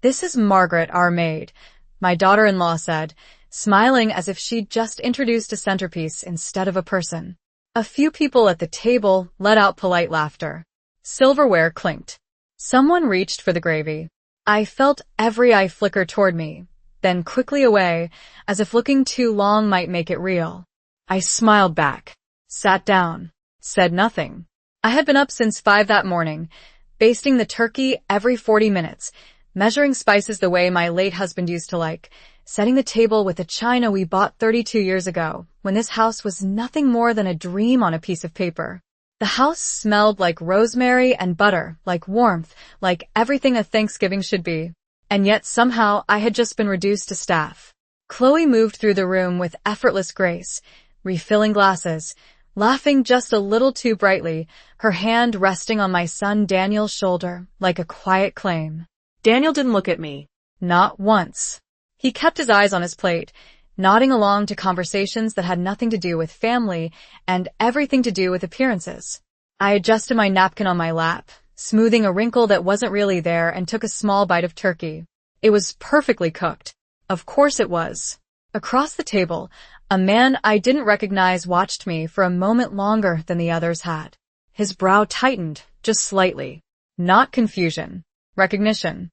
"This is Margaret, our maid," my daughter-in-law said, smiling as if she'd just introduced a centerpiece instead of a person. A few people at the table let out polite laughter. Silverware clinked. Someone reached for the gravy. I felt every eye flicker toward me, then quickly away, as if looking too long might make it real. I smiled back, sat down, said nothing. I had been up since 5 that morning, basting the turkey every 40 minutes, measuring spices the way my late husband used to like, setting the table with the china we bought 32 years ago, when this house was nothing more than a dream on a piece of paper. The house smelled like rosemary and butter, like warmth, like everything a Thanksgiving should be. And yet somehow I had just been reduced to staff. Chloe moved through the room with effortless grace, refilling glasses, laughing just a little too brightly, her hand resting on my son Daniel's shoulder like a quiet claim. Daniel didn't look at me. Not once. He kept his eyes on his plate, nodding along to conversations that had nothing to do with family and everything to do with appearances. I adjusted my napkin on my lap, smoothing a wrinkle that wasn't really there, and took a small bite of turkey. It was perfectly cooked. Of course it was. Across the table, a man I didn't recognize watched me for a moment longer than the others had. His brow tightened, just slightly. Not confusion. Recognition.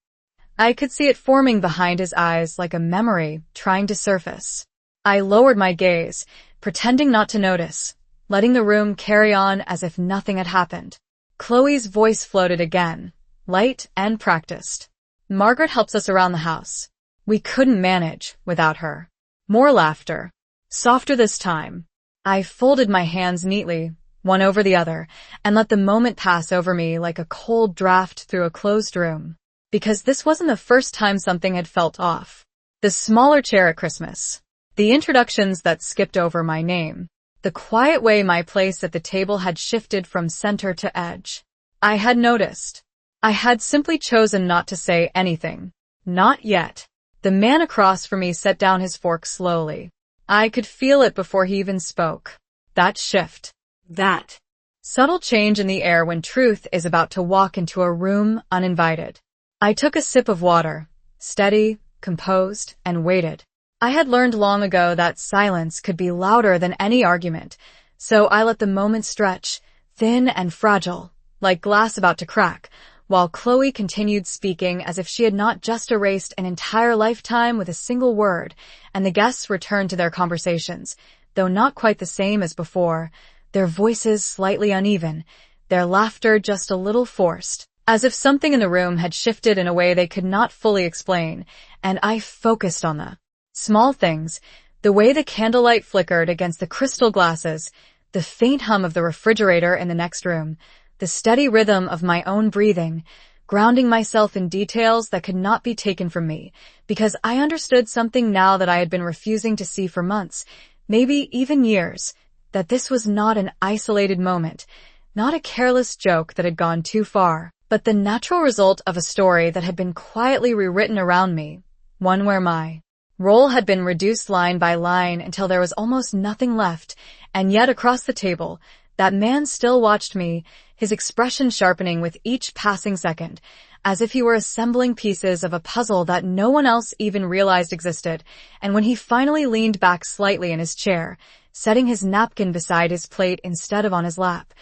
I could see it forming behind his eyes like a memory trying to surface. I lowered my gaze, pretending not to notice, letting the room carry on as if nothing had happened. Chloe's voice floated again, light and practiced. "Margaret helps us around the house. We couldn't manage without her." More laughter. Softer this time. I folded my hands neatly, one over the other, and let the moment pass over me like a cold draft through a closed room. Because this wasn't the first time something had felt off. The smaller chair at Christmas. The introductions that skipped over my name. The quiet way my place at the table had shifted from center to edge. I had noticed. I had simply chosen not to say anything. Not yet. The man across from me set down his fork slowly. I could feel it before he even spoke. That shift. That subtle change in the air when truth is about to walk into a room uninvited. I took a sip of water, steady, composed, and waited. I had learned long ago that silence could be louder than any argument, so I let the moment stretch, thin and fragile, like glass about to crack, while Chloe continued speaking as if she had not just erased an entire lifetime with a single word, and the guests returned to their conversations, though not quite the same as before, their voices slightly uneven, their laughter just a little forced, as if something in the room had shifted in a way they could not fully explain, and I focused on the small things, the way the candlelight flickered against the crystal glasses, the faint hum of the refrigerator in the next room, the steady rhythm of my own breathing, grounding myself in details that could not be taken from me, because I understood something now that I had been refusing to see for months, maybe even years, that this was not an isolated moment, not a careless joke that had gone too far, but the natural result of a story that had been quietly rewritten around me, one where my role had been reduced line by line until there was almost nothing left, and yet across the table, that man still watched me, his expression sharpening with each passing second, as if he were assembling pieces of a puzzle that no one else even realized existed, and when he finally leaned back slightly in his chair, setting his napkin beside his plate instead of on his lap,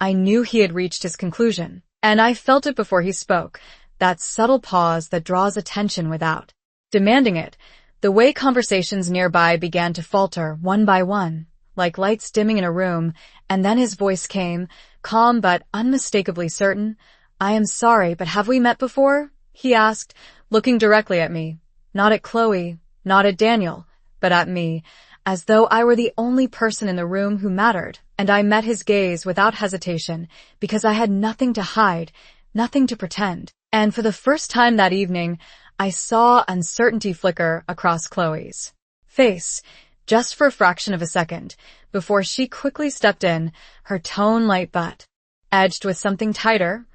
I knew he had reached his conclusion, and I felt it before he spoke, that subtle pause that draws attention without demanding it, the way conversations nearby began to falter one by one, like lights dimming in a room, and then his voice came, calm but unmistakably certain. "I am sorry, but have we met before?" he asked, looking directly at me, not at Chloe, not at Daniel, but at me, as though I were the only person in the room who mattered, and I met his gaze without hesitation, because I had nothing to hide, nothing to pretend, and for the first time that evening, I saw uncertainty flicker across Chloe's face, just for a fraction of a second, before she quickly stepped in, her tone light but edged with something tighter.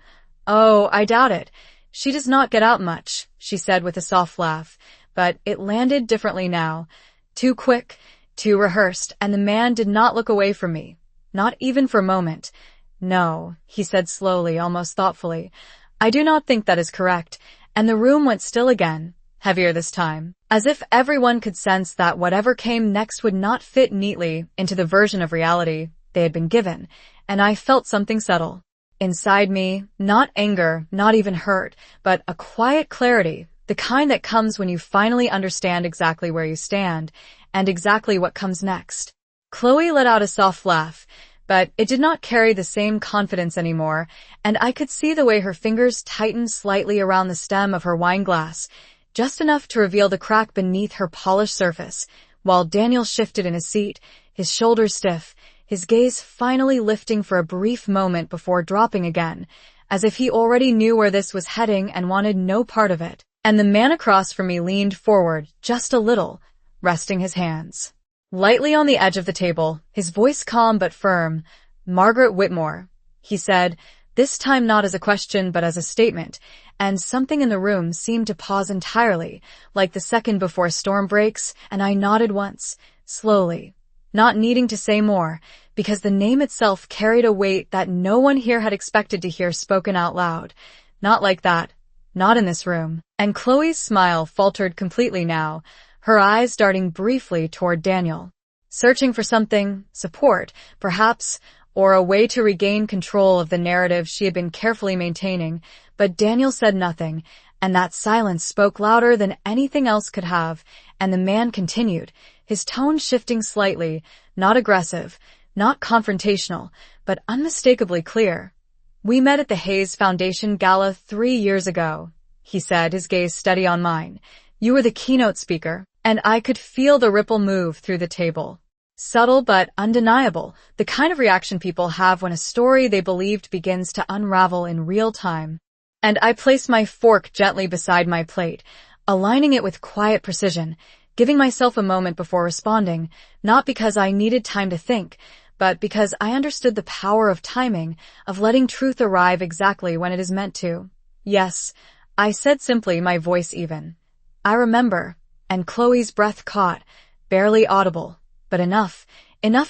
"Oh, I doubt it. She does not get out much," she said with a soft laugh, but it landed differently now. Too quick, too rehearsed, and the man did not look away from me, not even for a moment. "No," he said slowly, almost thoughtfully. "I do not think that is correct, and the room went still again, heavier this time, as if everyone could sense that whatever came next would not fit neatly into the version of reality they had been given, and I felt something settle. Inside me, not anger, not even hurt, but a quiet clarity, the kind that comes when you finally understand exactly where you stand, and exactly what comes next. Chloe let out a soft laugh, but it did not carry the same confidence anymore, and I could see the way her fingers tightened slightly around the stem of her wine glass, just enough to reveal the crack beneath her polished surface, while Daniel shifted in his seat, his shoulders stiff, his gaze finally lifting for a brief moment before dropping again, as if he already knew where this was heading and wanted no part of it. And the man across from me leaned forward, just a little, resting his hands lightly on the edge of the table, his voice calm but firm. "Margaret Whitmore," he said, this time not as a question but as a statement, and something in the room seemed to pause entirely, like the second before a storm breaks, and I nodded once, slowly, not needing to say more, because the name itself carried a weight that no one here had expected to hear spoken out loud. Not like that. Not in this room. And Chloe's smile faltered completely now, her eyes darting briefly toward Daniel. Searching for something, support, perhaps, or a way to regain control of the narrative she had been carefully maintaining, but Daniel said nothing, and that silence spoke louder than anything else could have, and the man continued, his tone shifting slightly, not aggressive, not confrontational, but unmistakably clear. "We met at the Hayes Foundation Gala 3 years ago," he said, his gaze steady on mine. "You were the keynote speaker, and I could feel the ripple move through the table. Subtle but undeniable, the kind of reaction people have when a story they believed begins to unravel in real time." And I placed my fork gently beside my plate, aligning it with quiet precision, giving myself a moment before responding, not because I needed time to think, but because I understood the power of timing, of letting truth arrive exactly when it is meant to. "Yes," I said simply, my voice even. "I remember," and Chloe's breath caught, barely audible, but enough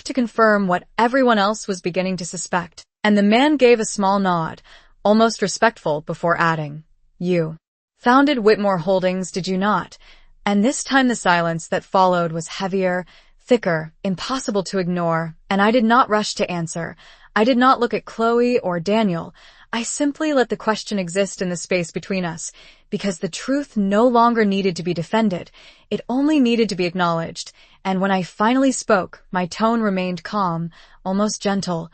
to confirm what everyone else was beginning to suspect. And the man gave a small nod, almost respectful, before adding, "You founded Whitmore Holdings, did you not?" And this time the silence that followed was heavier, thicker, impossible to ignore, and I did not rush to answer. I did not look at Chloe or Daniel. I simply let the question exist in the space between us, because the truth no longer needed to be defended. It only needed to be acknowledged, and when I finally spoke, my tone remained calm, almost gentle.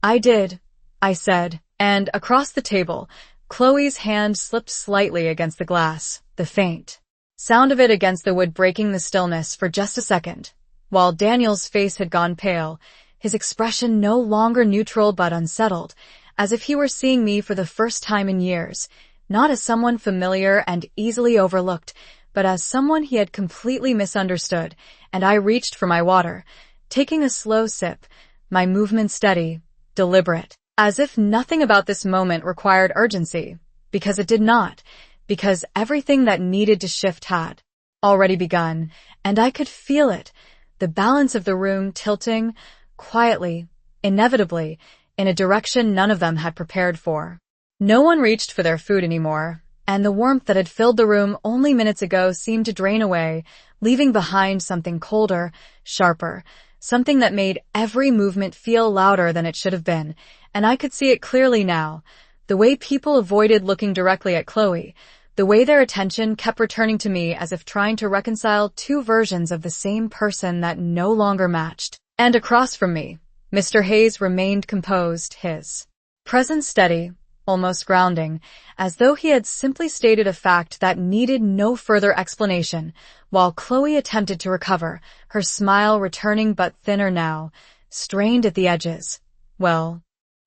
"I did," I said, and across the table, Chloe's hand slipped slightly against the glass, the faint sound of it against the wood breaking the stillness for just a second. While Daniel's face had gone pale, his expression no longer neutral but unsettled, as if he were seeing me for the first time in years, not as someone familiar and easily overlooked, but as someone he had completely misunderstood, and I reached for my water, taking a slow sip, my movement steady, deliberate, as if nothing about this moment required urgency, because it did not, because everything that needed to shift had already begun, and I could feel it, the balance of the room tilting, quietly, inevitably, in a direction none of them had prepared for. No one reached for their food anymore, and the warmth that had filled the room only minutes ago seemed to drain away, leaving behind something colder, sharper, something that made every movement feel louder than it should have been, and I could see it clearly now, the way people avoided looking directly at Chloe, the way their attention kept returning to me as if trying to reconcile two versions of the same person that no longer matched. And across from me, Mr. Hayes remained composed, his presence steady, almost grounding, as though he had simply stated a fact that needed no further explanation, while Chloe attempted to recover, her smile returning but thinner now, strained at the edges. "Well,"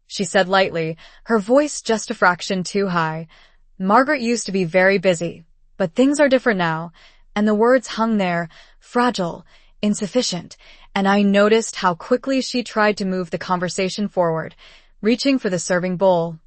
she said lightly, her voice just a fraction too high, "Margaret used to be very busy, but things are different now," and the words hung there, fragile, insufficient, and I noticed how quickly she tried to move the conversation forward, reaching for the serving bowl,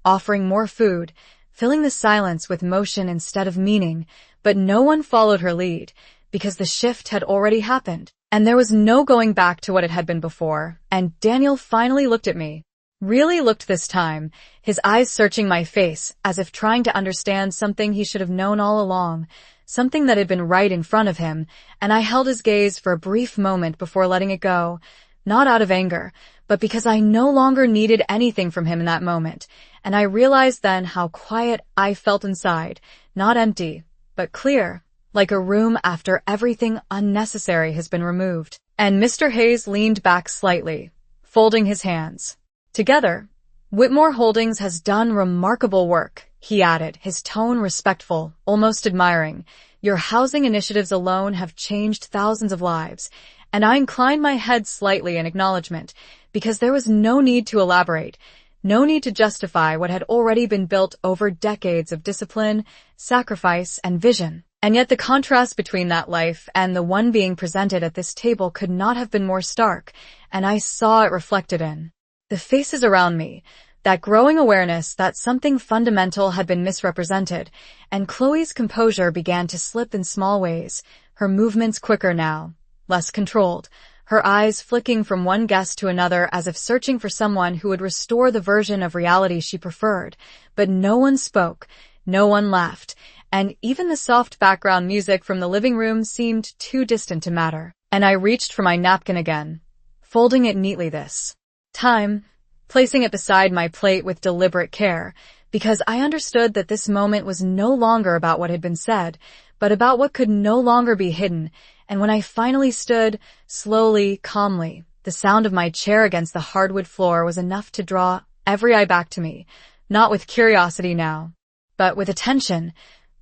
offering more food, filling the silence with motion instead of meaning, but no one followed her lead, because the shift had already happened, and there was no going back to what it had been before, and Daniel finally looked at me, really looked this time, his eyes searching my face as if trying to understand something he should have known all along, something that had been right in front of him, and I held his gaze for a brief moment before letting it go, not out of anger, but because I no longer needed anything from him in that moment, and I realized then how quiet I felt inside, not empty, but clear, like a room after everything unnecessary has been removed. And Mr. Hayes leaned back slightly, folding his hands. Together, Whitmore Holdings has done remarkable work, he added, his tone respectful, almost admiring. Your housing initiatives alone have changed thousands of lives, and I inclined my head slightly in acknowledgement, because there was no need to elaborate, no need to justify what had already been built over decades of discipline, sacrifice, and vision. And yet the contrast between that life and the one being presented at this table could not have been more stark, and I saw it reflected in the faces around me, that growing awareness that something fundamental had been misrepresented, and Chloe's composure began to slip in small ways, her movements quicker now, less controlled, her eyes flicking from one guest to another as if searching for someone who would restore the version of reality she preferred. But no one spoke, no one laughed, and even the soft background music from the living room seemed too distant to matter. And I reached for my napkin again, folding it neatly this time, placing it beside my plate with deliberate care, because I understood that this moment was no longer about what had been said, but about what could no longer be hidden. And when I finally stood, slowly, calmly, the sound of my chair against the hardwood floor was enough to draw every eye back to me, not with curiosity now, but with attention,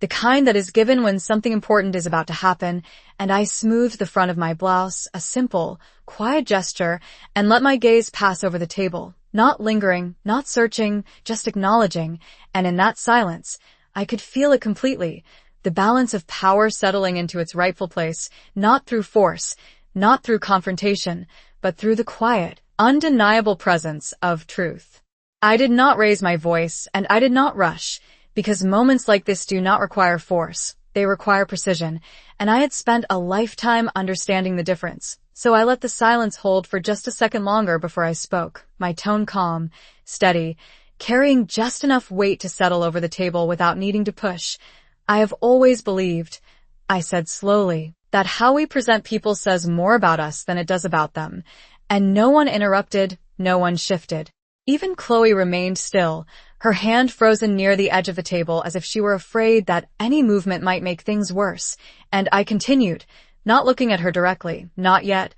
the kind that is given when something important is about to happen, and I smoothed the front of my blouse, a simple, quiet gesture, and let my gaze pass over the table, not lingering, not searching, just acknowledging, and in that silence, I could feel it completely, the balance of power settling into its rightful place, not through force, not through confrontation, but through the quiet, undeniable presence of truth. I did not raise my voice, and I did not rush, because moments like this do not require force, they require precision, and I had spent a lifetime understanding the difference. So I let the silence hold for just a second longer before I spoke, my tone calm, steady, carrying just enough weight to settle over the table without needing to push. I have always believed, I said slowly, that how we present people says more about us than it does about them. And no one interrupted, no one shifted. Even Chloe remained still, her hand frozen near the edge of the table as if she were afraid that any movement might make things worse. And I continued, not looking at her directly, not yet.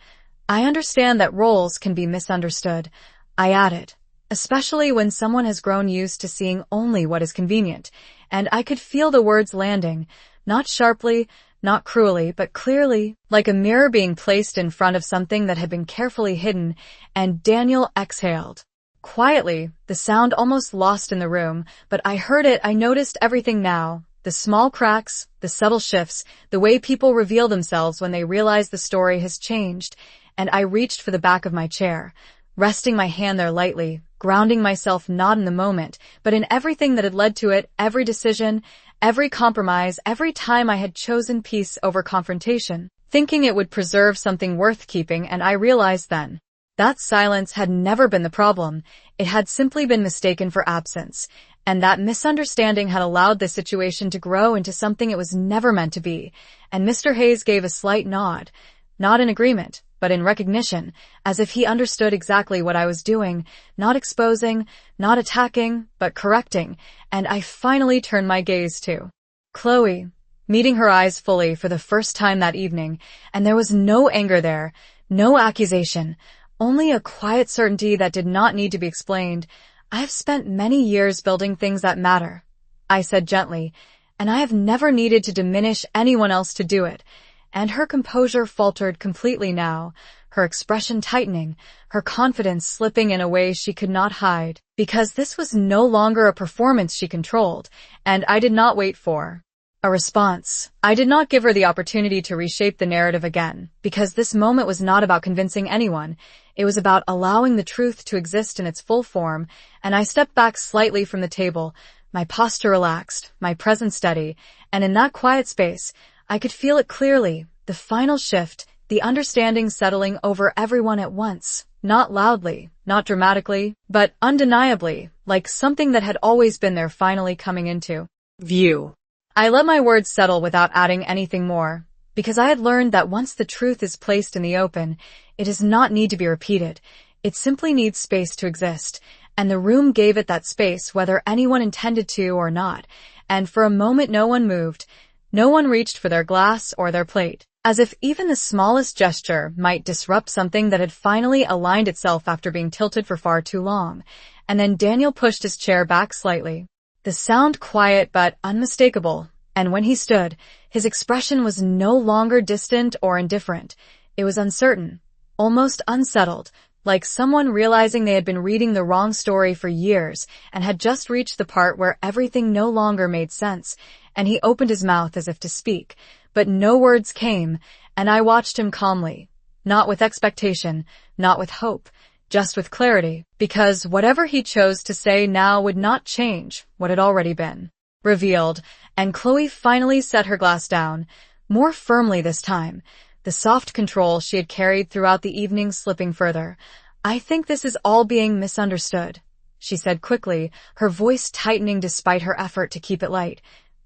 I understand that roles can be misunderstood, I added, especially when someone has grown used to seeing only what is convenient. And I could feel the words landing, not sharply, not cruelly, but clearly, like a mirror being placed in front of something that had been carefully hidden, and Daniel exhaled. Quietly, the sound almost lost in the room, but I heard it, I noticed everything now. The small cracks, the subtle shifts, the way people reveal themselves when they realize the story has changed, and I reached for the back of my chair, resting my hand there lightly, grounding myself not in the moment, but in everything that had led to it, every decision, every compromise, every time I had chosen peace over confrontation, thinking it would preserve something worth keeping, and I realized then that silence had never been the problem. It had simply been mistaken for absence, and that misunderstanding had allowed the situation to grow into something it was never meant to be. And Mr. Hayes gave a slight nod, not in agreement, but in recognition, as if he understood exactly what I was doing, not exposing, not attacking, but correcting, and I finally turned my gaze to Chloe, meeting her eyes fully for the first time that evening, and there was no anger there, no accusation, only a quiet certainty that did not need to be explained. I have spent many years building things that matter, I said gently, and I have never needed to diminish anyone else to do it. And her composure faltered completely now, her expression tightening, her confidence slipping in a way she could not hide, because this was no longer a performance she controlled, and I did not wait for a response. I did not give her the opportunity to reshape the narrative again, because this moment was not about convincing anyone. It was about allowing the truth to exist in its full form, and I stepped back slightly from the table, my posture relaxed, my presence steady, and in that quiet space, I could feel it clearly, the final shift, the understanding settling over everyone at once, not loudly, not dramatically, but undeniably, like something that had always been there finally coming into view. I let my words settle without adding anything more, because I had learned that once the truth is placed in the open, it does not need to be repeated. It simply needs space to exist, and the room gave it that space whether anyone intended to or not, and for a moment no one moved, no one reached for their glass or their plate, as if even the smallest gesture might disrupt something that had finally aligned itself after being tilted for far too long. And then Daniel pushed his chair back slightly. The sound quiet but unmistakable, and when he stood, his expression was no longer distant or indifferent. It was uncertain, almost unsettled, like someone realizing they had been reading the wrong story for years and had just reached the part where everything no longer made sense, and he opened his mouth as if to speak, but no words came, and I watched him calmly, not with expectation, not with hope, just with clarity, because whatever he chose to say now would not change what had already been revealed, and Chloe finally set her glass down, more firmly this time, the soft control she had carried throughout the evening slipping further. "I think this is all being misunderstood," she said quickly, her voice tightening despite her effort to keep it light.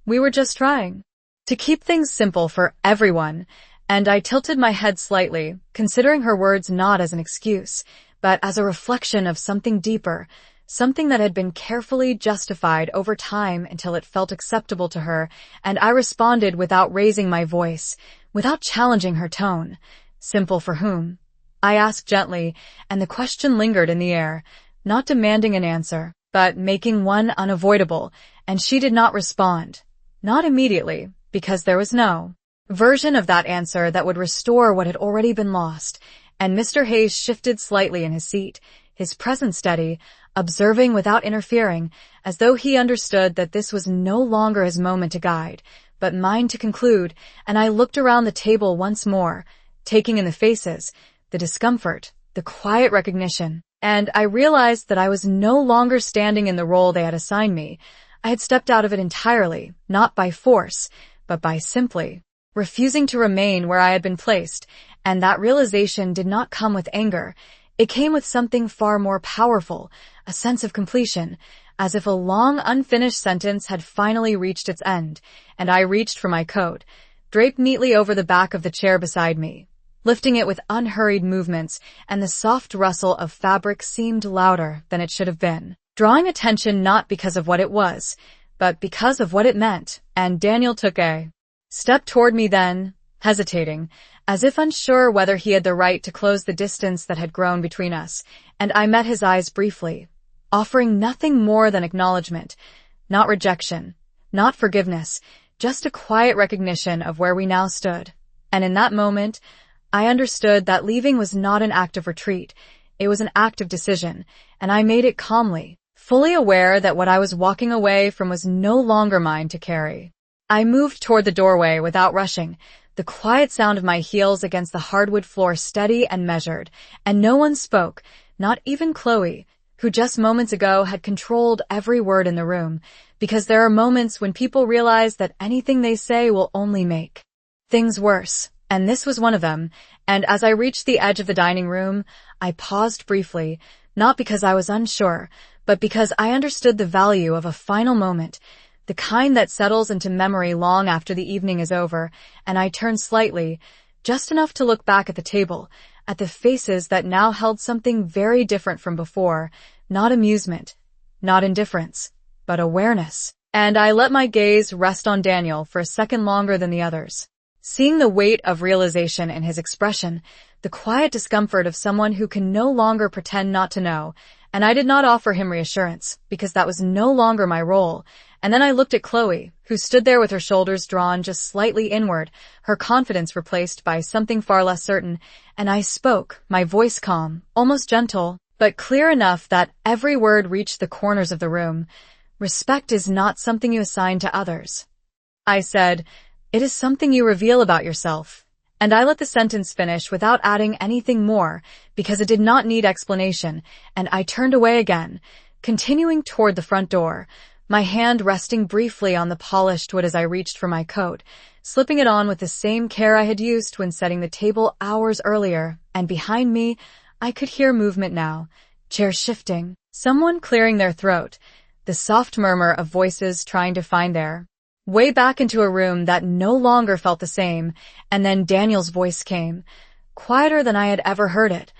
"We were just trying to keep things simple for everyone," and I tilted my head slightly, considering her words not as an excuse, but as a reflection of something deeper, something that had been carefully justified over time until it felt acceptable to her, and I responded without raising my voice, without challenging her tone. "Simple for whom?" I asked gently, and the question lingered in the air, not demanding an answer, but making one unavoidable, and she did not respond. Not immediately, because there was no version of that answer that would restore what had already been lost, and Mr. Hayes shifted slightly in his seat, his presence steady, observing without interfering, as though he understood that this was no longer his moment to guide, but mine to conclude, and I looked around the table once more, taking in the faces, the discomfort, the quiet recognition, and I realized that I was no longer standing in the role they had assigned me. I had stepped out of it entirely, not by force, but by simply refusing to remain where I had been placed, and that realization did not come with anger. It came with something far more powerful, a sense of completion, as if a long unfinished sentence had finally reached its end, and I reached for my coat, draped neatly over the back of the chair beside me, lifting it with unhurried movements, and the soft rustle of fabric seemed louder than it should have been, drawing attention not because of what it was, but because of what it meant, and Daniel took a step toward me then, hesitating, as if unsure whether he had the right to close the distance that had grown between us, and I met his eyes briefly, offering nothing more than acknowledgement, not rejection, not forgiveness, just a quiet recognition of where we now stood. And in that moment, I understood that leaving was not an act of retreat, it was an act of decision, and I made it calmly, fully aware that what I was walking away from was no longer mine to carry. I moved toward the doorway without rushing, the quiet sound of my heels against the hardwood floor steady and measured, and no one spoke, not even Chloe, who just moments ago had controlled every word in the room, because there are moments when people realize that anything they say will only make things worse, and this was one of them, and as I reached the edge of the dining room, I paused briefly, not because I was unsure, but because I understood the value of a final moment, the kind that settles into memory long after the evening is over, and I turned slightly, just enough to look back at the table, at the faces that now held something very different from before, not amusement, not indifference, but awareness. And I let my gaze rest on Daniel for a second longer than the others, seeing the weight of realization in his expression, the quiet discomfort of someone who can no longer pretend not to know, and I did not offer him reassurance, because that was no longer my role. And then I looked at Chloe, who stood there with her shoulders drawn just slightly inward, her confidence replaced by something far less certain, and I spoke, my voice calm, almost gentle, but clear enough that every word reached the corners of the room. "Respect is not something you assign to others," I said. "It is something you reveal about yourself." And I let the sentence finish without adding anything more, because it did not need explanation, and I turned away again, continuing toward the front door, my hand resting briefly on the polished wood as I reached for my coat, slipping it on with the same care I had used when setting the table hours earlier, and behind me, I could hear movement now, chairs shifting, someone clearing their throat, the soft murmur of voices trying to find their way back into a room that no longer felt the same, and then Daniel's voice came, quieter than I had ever heard it.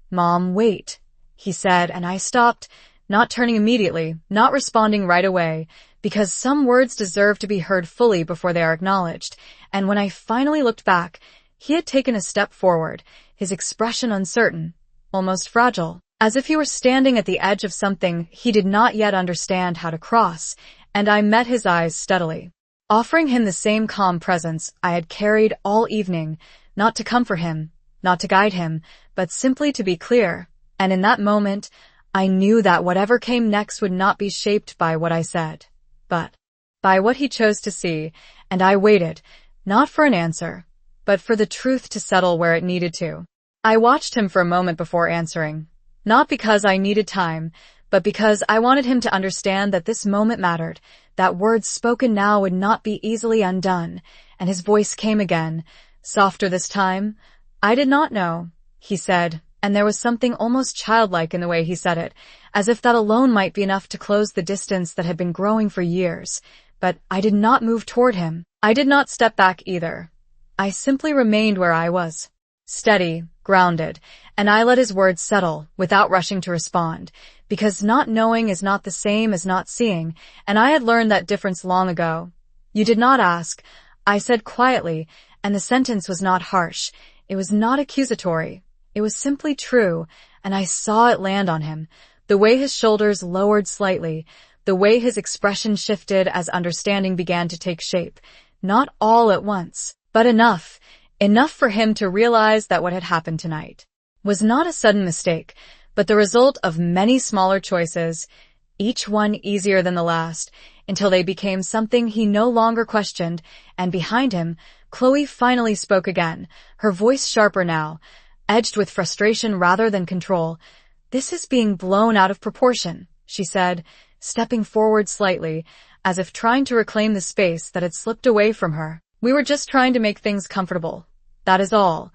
"Mom, wait," he said, and I stopped, not turning immediately, not responding right away, because some words deserve to be heard fully before they are acknowledged, and when I finally looked back, he had taken a step forward, his expression uncertain, almost fragile, as if he were standing at the edge of something he did not yet understand how to cross, and I met his eyes steadily, offering him the same calm presence I had carried all evening, not to comfort him, not to guide him, but simply to be clear, and in that moment, I knew that whatever came next would not be shaped by what I said, but by what he chose to see, and I waited, not for an answer, but for the truth to settle where it needed to. I watched him for a moment before answering, not because I needed time, but because I wanted him to understand that this moment mattered, that words spoken now would not be easily undone, and his voice came again, softer this time. "I did not know," he said, and there was something almost childlike in the way he said it, as if that alone might be enough to close the distance that had been growing for years. But I did not move toward him. I did not step back either. I simply remained where I was, steady, grounded, and I let his words settle without rushing to respond, because not knowing is not the same as not seeing, and I had learned that difference long ago. "You did not ask," I said quietly, and the sentence was not harsh. It was not accusatory. It was simply true, and I saw it land on him, the way his shoulders lowered slightly, the way his expression shifted as understanding began to take shape. Not all at once, but enough for him to realize that what had happened tonight was not a sudden mistake, but the result of many smaller choices, each one easier than the last, until they became something he no longer questioned, and behind him, Chloe finally spoke again, her voice sharper now, edged with frustration rather than control. "This is being blown out of proportion," she said, stepping forward slightly, as if trying to reclaim the space that had slipped away from her. "We were just trying to make things comfortable. That is all."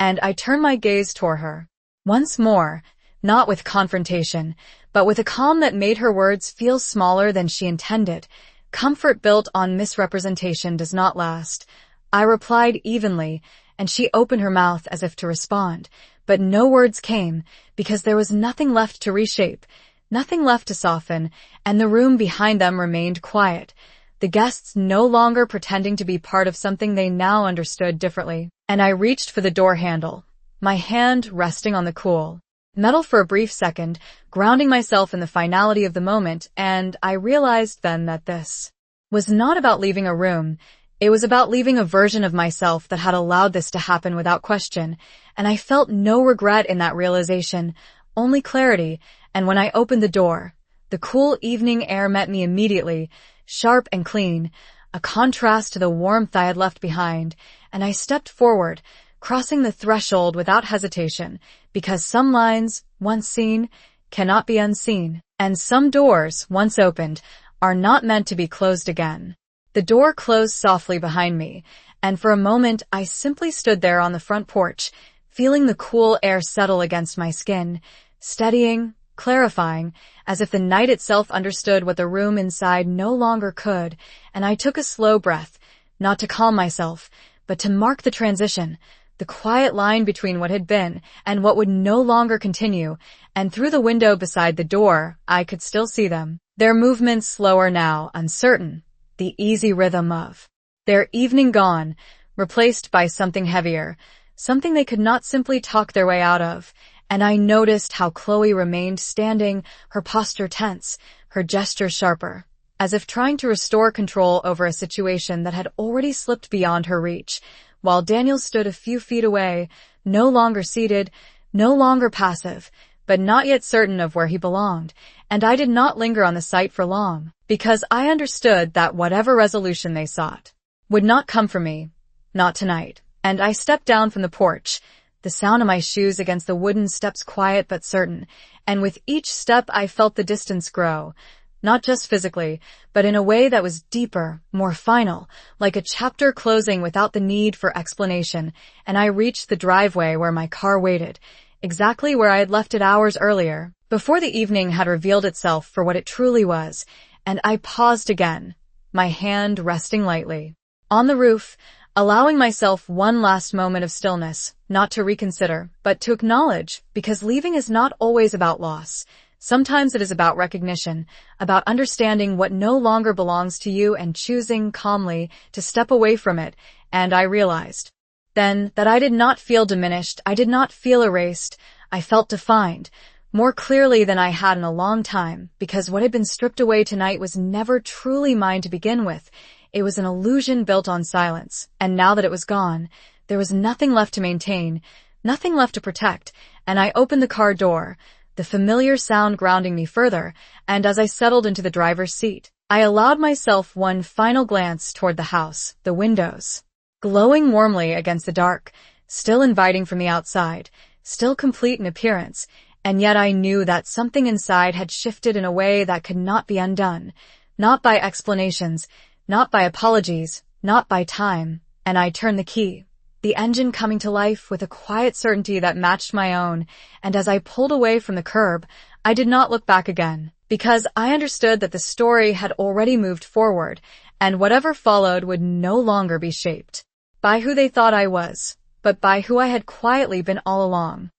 And I turned my gaze toward her. Once more, not with confrontation, but with a calm that made her words feel smaller than she intended. "Comfort built on misrepresentation does not last," I replied evenly, and she opened her mouth as if to respond, but no words came, because there was nothing left to reshape, nothing left to soften, and the room behind them remained quiet, the guests no longer pretending to be part of something they now understood differently. And I reached for the door handle, my hand resting on the cool metal for a brief second, grounding myself in the finality of the moment, and I realized then that this was not about leaving a room. It was about leaving a version of myself that had allowed this to happen without question, and I felt no regret in that realization, only clarity, and when I opened the door, the cool evening air met me immediately, sharp and clean, a contrast to the warmth I had left behind, and I stepped forward, crossing the threshold without hesitation, because some lines, once seen, cannot be unseen, and some doors, once opened, are not meant to be closed again. The door closed softly behind me, and for a moment I simply stood there on the front porch, feeling the cool air settle against my skin, steadying, clarifying, as if the night itself understood what the room inside no longer could, and I took a slow breath, not to calm myself, but to mark the transition, the quiet line between what had been and what would no longer continue, and through the window beside the door, I could still see them, their movements slower now, uncertain, the easy rhythm of their evening gone, replaced by something heavier, something they could not simply talk their way out of, and I noticed how Chloe remained standing, her posture tense, her gesture sharper, as if trying to restore control over a situation that had already slipped beyond her reach, while Daniel stood a few feet away, no longer seated, no longer passive, but not yet certain of where he belonged, and I did not linger on the sight for long, because I understood that whatever resolution they sought would not come from me, not tonight, and I stepped down from the porch, the sound of my shoes against the wooden steps quiet but certain, and with each step I felt the distance grow, not just physically, but in a way that was deeper, more final, like a chapter closing without the need for explanation, and I reached the driveway where my car waited, exactly where I had left it hours earlier. before the evening had revealed itself for what it truly was, and I paused again, my hand resting lightly on the roof, allowing myself one last moment of stillness, not to reconsider, but to acknowledge, because leaving is not always about loss. Sometimes it is about recognition, about understanding what no longer belongs to you and choosing calmly to step away from it. And I realized then that I did not feel diminished, I did not feel erased, I felt defined, more clearly than I had in a long time, because what had been stripped away tonight was never truly mine to begin with. It was an illusion built on silence, and now that it was gone, there was nothing left to maintain, nothing left to protect, and I opened the car door, the familiar sound grounding me further, and as I settled into the driver's seat, I allowed myself one final glance toward the house, the windows, glowing warmly against the dark, still inviting from the outside, still complete in appearance, and yet I knew that something inside had shifted in a way that could not be undone, not by explanations, not by apologies, not by time, and I turned the key, the engine coming to life with a quiet certainty that matched my own, and as I pulled away from the curb, I did not look back again, because I understood that the story had already moved forward, and whatever followed would no longer be shaped by who they thought I was, but by who I had quietly been all along.